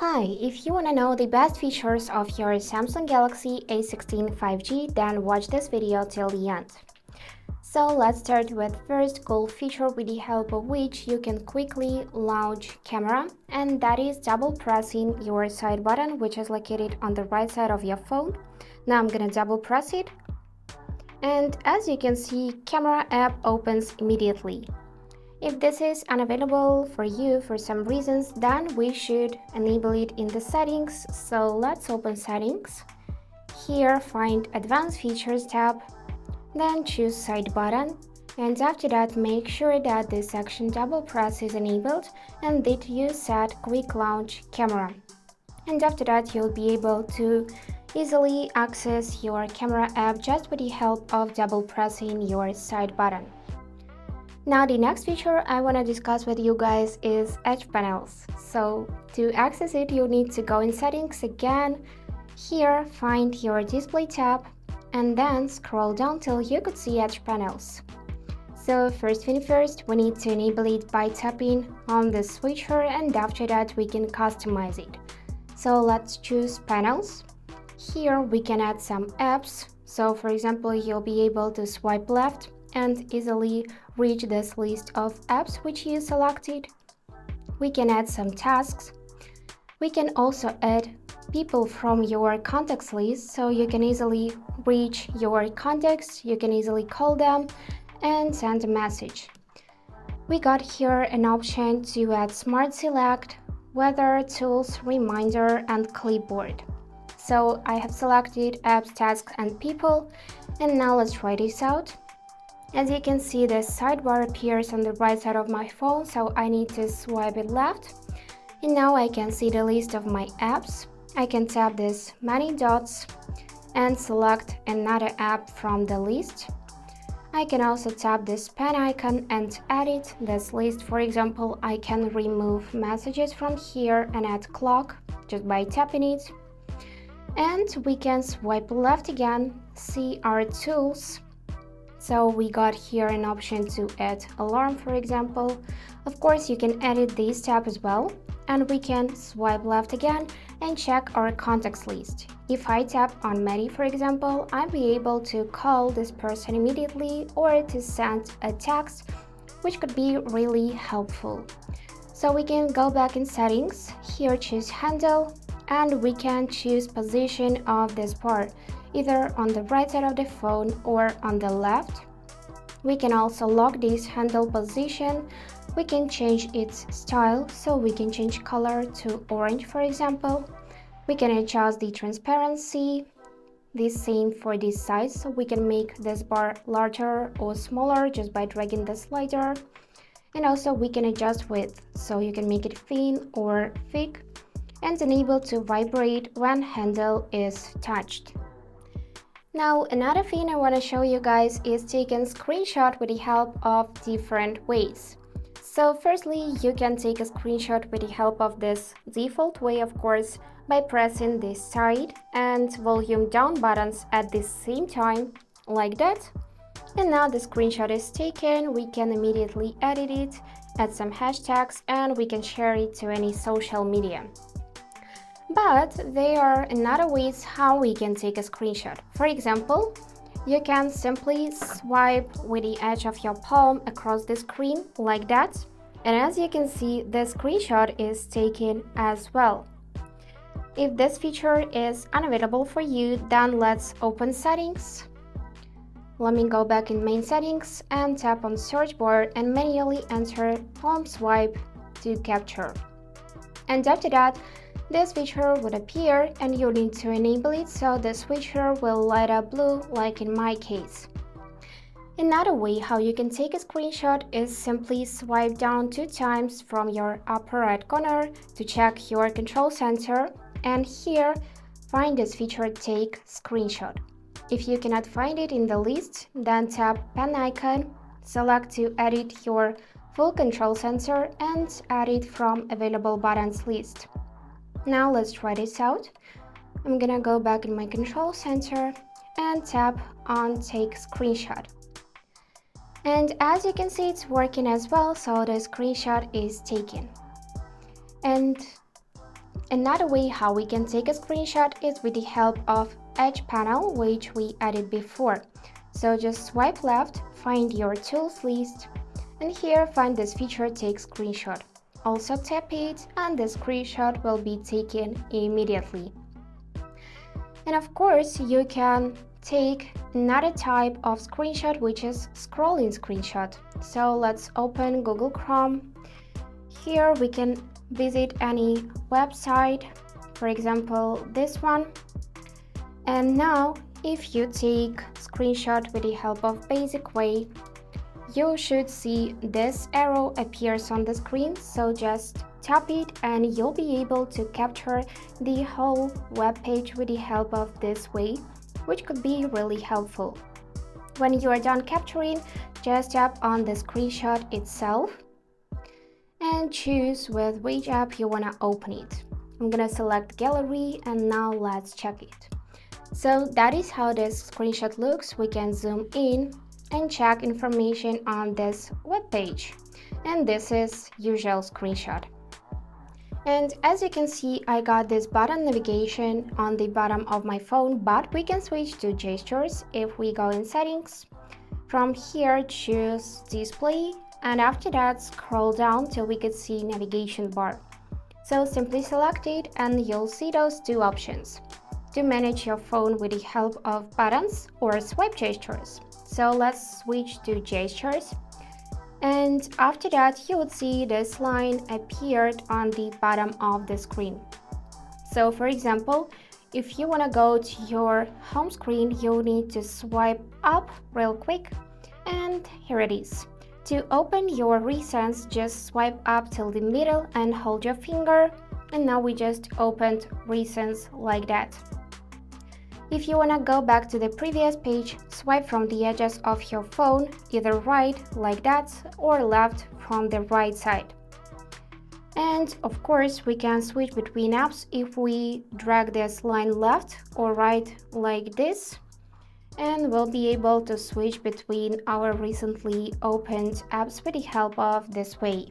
Hi, if you want to know the best features of your Samsung Galaxy A16 5G, then watch this video till the end. So let's start with first cool feature with the help of which you can quickly launch camera, and that is double pressing your side button, which is located on the right side of your phone. Now I'm gonna double press it, and as you can see, camera app opens immediately. If this is unavailable for you for some reasons, then we should enable it in the settings. So let's open settings. Here find advanced features tab, then choose side button, and after that make sure that this section double press is enabled and that you set quick launch camera. And after that you'll be able to easily access your camera app just with the help of double pressing your side button. Now the next feature I want to discuss with you guys is edge panels. So to access it, you need to go in settings again. Here find your display tab and then scroll down till you could see edge panels. So first thing first, we need to enable it by tapping on the switcher, and after that we can customize it. So let's choose panels. Here we can add some apps. So for example, you'll be able to swipe left and easily reach this list of apps which you selected. We can add some tasks. We can also add people from your contacts list, so you can easily reach your contacts, you can easily call them and send a message. We got here an option to add smart select, weather, tools, reminder and clipboard. So I have selected apps, tasks and people, and now let's try this out. As you can see, the sidebar appears on the right side of my phone, so I need to swipe it left. And now I can see the list of my apps. I can tap this many dots and select another app from the list. I can also tap this pen icon and edit this list. For example, I can remove messages from here and add clock just by tapping it. And we can swipe left again, see our tools. So we got here an option to add alarm, for example. Of course, you can edit this tab as well. And we can swipe left again and check our contacts list. If I tap on Mary, for example, I'll be able to call this person immediately or to send a text, which could be really helpful. So we can go back in settings, here choose handle, and we can choose position of this part, either on the right side of the phone or on the left. We can also lock this handle position. We can change its style, so we can change color to orange, for example. We can adjust the transparency, the same for this size, so we can make this bar larger or smaller just by dragging the slider. And also we can adjust width, so you can make it thin or thick, and enable to vibrate when handle is touched. Now another thing I want to show you guys is taking screenshot with the help of different ways. So firstly, you can take a screenshot with the help of this default way, of course, by pressing the side and volume down buttons at the same time, like that. And now the screenshot is taken, we can immediately edit it, add some hashtags, and we can share it to any social media. But there are another ways how we can take a screenshot. For example, you can simply swipe with the edge of your palm across the screen like that. And as you can see, the screenshot is taken as well. If this feature is unavailable for you, then let's open settings. Let me go back in main settings and tap on search bar and manually enter palm swipe to capture. And after that, this feature would appear and you need to enable it so the switcher will light up blue like in my case. Another way how you can take a screenshot is simply swipe down 2 times from your upper right corner to check your control center, and here find this feature take screenshot. If you cannot find it in the list, then tap pen icon, select to edit your full control center and add it from available buttons list. Now let's try this out. I'm gonna go back in my control center and tap on take screenshot. And as you can see, it's working as well, so the screenshot is taken. And Another way how we can take a screenshot is with the help of Edge panel, which we added before. So just swipe left, find your tools list, and here find this feature take screenshot. Also tap it and the screenshot will be taken immediately. And of course, you can take another type of screenshot, which is scrolling screenshot. So let's open Google Chrome. Here we can visit any website, for example this one. And now if you take screenshot with the help of basic way, you should see this arrow appears on the screen, so just tap it and you'll be able to capture the whole web page with the help of this way, which could be really helpful. When you are done capturing, just tap on the screenshot itself and choose with which app you want to open it. I'm gonna select gallery and now let's check it. So that is how this screenshot looks. We can zoom in and check information on this web page, and this is usual screenshot. And as you can see, I got this button navigation on the bottom of my phone, but we can switch to gestures if we go in settings. From here choose display, and after that scroll down till we can see navigation bar. So simply select it and you'll see those two options to manage your phone with the help of buttons or swipe gestures. So let's switch to gestures, and after that you would see this line appeared on the bottom of the screen. So for example, if you want to go to your home screen, you need to swipe up real quick, and here it is. To open your recents, just swipe up till the middle and hold your finger, and now we just opened recents like that. If you want to go back to the previous page, swipe from the edges of your phone, either right like that or left from the right side. And of course, we can switch between apps if we drag this line left or right like this, and we'll be able to switch between our recently opened apps with the help of this way.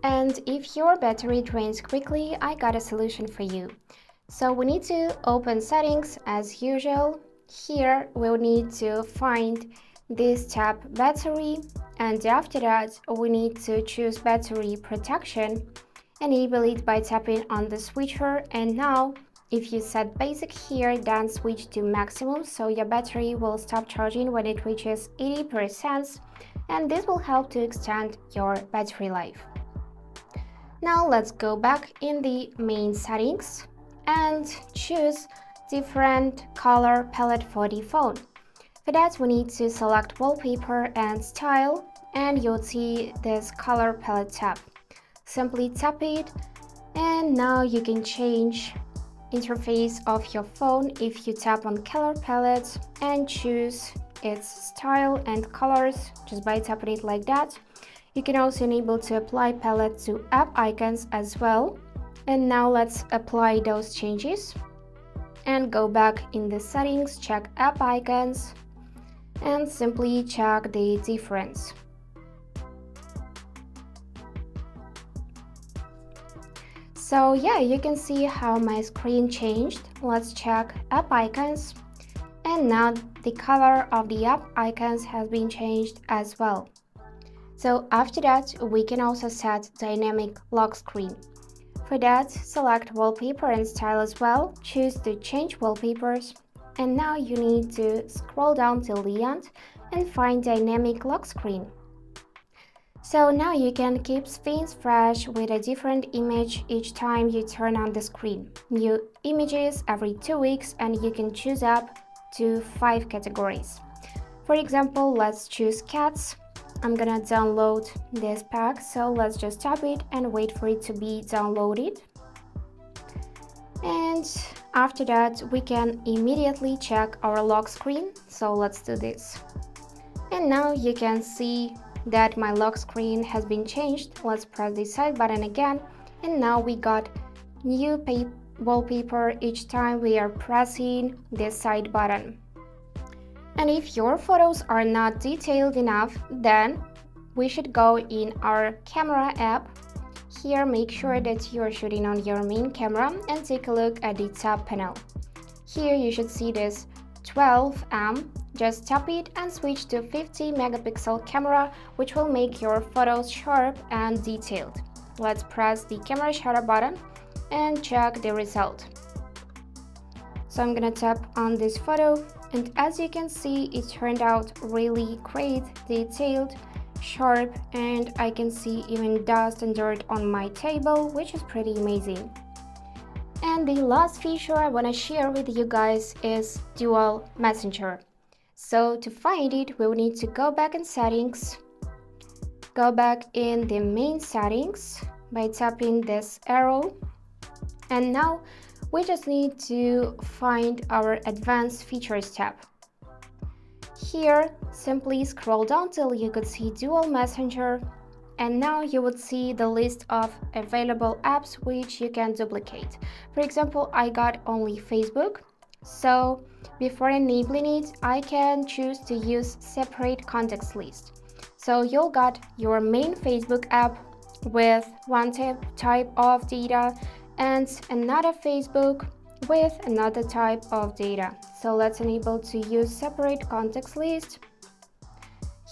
And if your battery drains quickly, I got a solution for you. So we need to open settings as usual. Here we'll need to find this tab battery, and after that we need to choose battery protection, enable it by tapping on the switcher, and now if you set basic here, then switch to maximum, so your battery will stop charging when it reaches 80%, and this will help to extend your battery life. Now let's go back in the main settings and choose different color palette for the phone. For that we need to select wallpaper and style, and you'll see this color palette tab. Simply tap it, and now you can change interface of your phone if you tap on color palette and choose its style and colors just by tapping it like that. You can also enable to apply palette to app icons as well. And now let's apply those changes and go back in the settings, check app icons, and simply check the difference. So yeah, you can see how my screen changed. Let's check app icons, and now the color of the app icons has been changed as well. So after that, we can also set dynamic lock screen. For that, select wallpaper and style as well, choose to change wallpapers, and now you need to scroll down till the end and find dynamic lock screen. So now you can keep scenes fresh with a different image each time you turn on the screen. New images every 2 weeks, and you can choose up to 5 categories. For example, let's choose cats. I'm gonna download this pack, so let's just tap it and wait for it to be downloaded. And after that, we can immediately check our lock screen, so let's do this. And now you can see that my lock screen has been changed. Let's press the side button again, and now we got new wallpaper each time we are pressing this side button. And if your photos are not detailed enough, then we should go in our camera app. Here, make sure that you are shooting on your main camera and take a look at the top panel. Here you should see this 12M. Just tap it and switch to 50 megapixel camera, which will make your photos sharp and detailed. Let's press the camera shutter button and check the result. So I'm gonna tap on this photo, and as you can see, it turned out really great, detailed, sharp, and I can see even dust and dirt on my table, which is pretty amazing. And the last feature I want to share with you guys is Dual Messenger. So to find it, we will need to go back in settings, go back in the main settings by tapping this arrow, and now we just need to find our advanced features tab. Here, simply scroll down till you could see Dual Messenger, and now you would see the list of available apps which you can duplicate. For example, I got only Facebook, so before enabling it, I can choose to use separate context list. So you'll got your main Facebook app with one type of data and another Facebook with another type of data. So let's enable to use separate context list.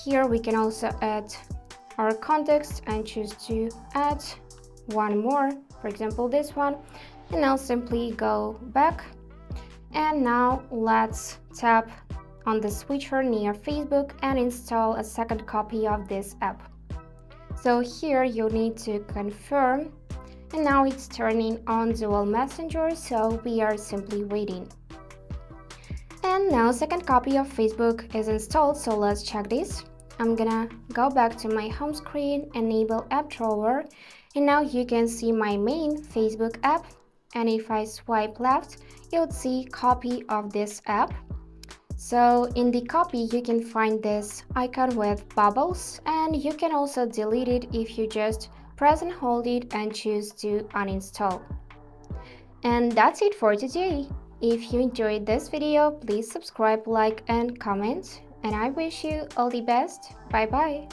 Here we can also add our context and choose to add one more, for example this one, and now simply go back, and now let's tap on the switcher near Facebook and install a second copy of this app. So here you need to confirm, and now it's turning on Dual Messenger, so we are simply waiting. And now second copy of Facebook is installed, so let's check this. I'm gonna go back to my home screen, enable app drawer, and now you can see my main Facebook app, and if I swipe left, you would see copy of this app. So in the copy you can find this icon with bubbles, and you can also delete it if you just press and hold it and choose to uninstall. And that's it for today. If you enjoyed this video, please subscribe, like and comment, and I wish you all the best. Bye bye.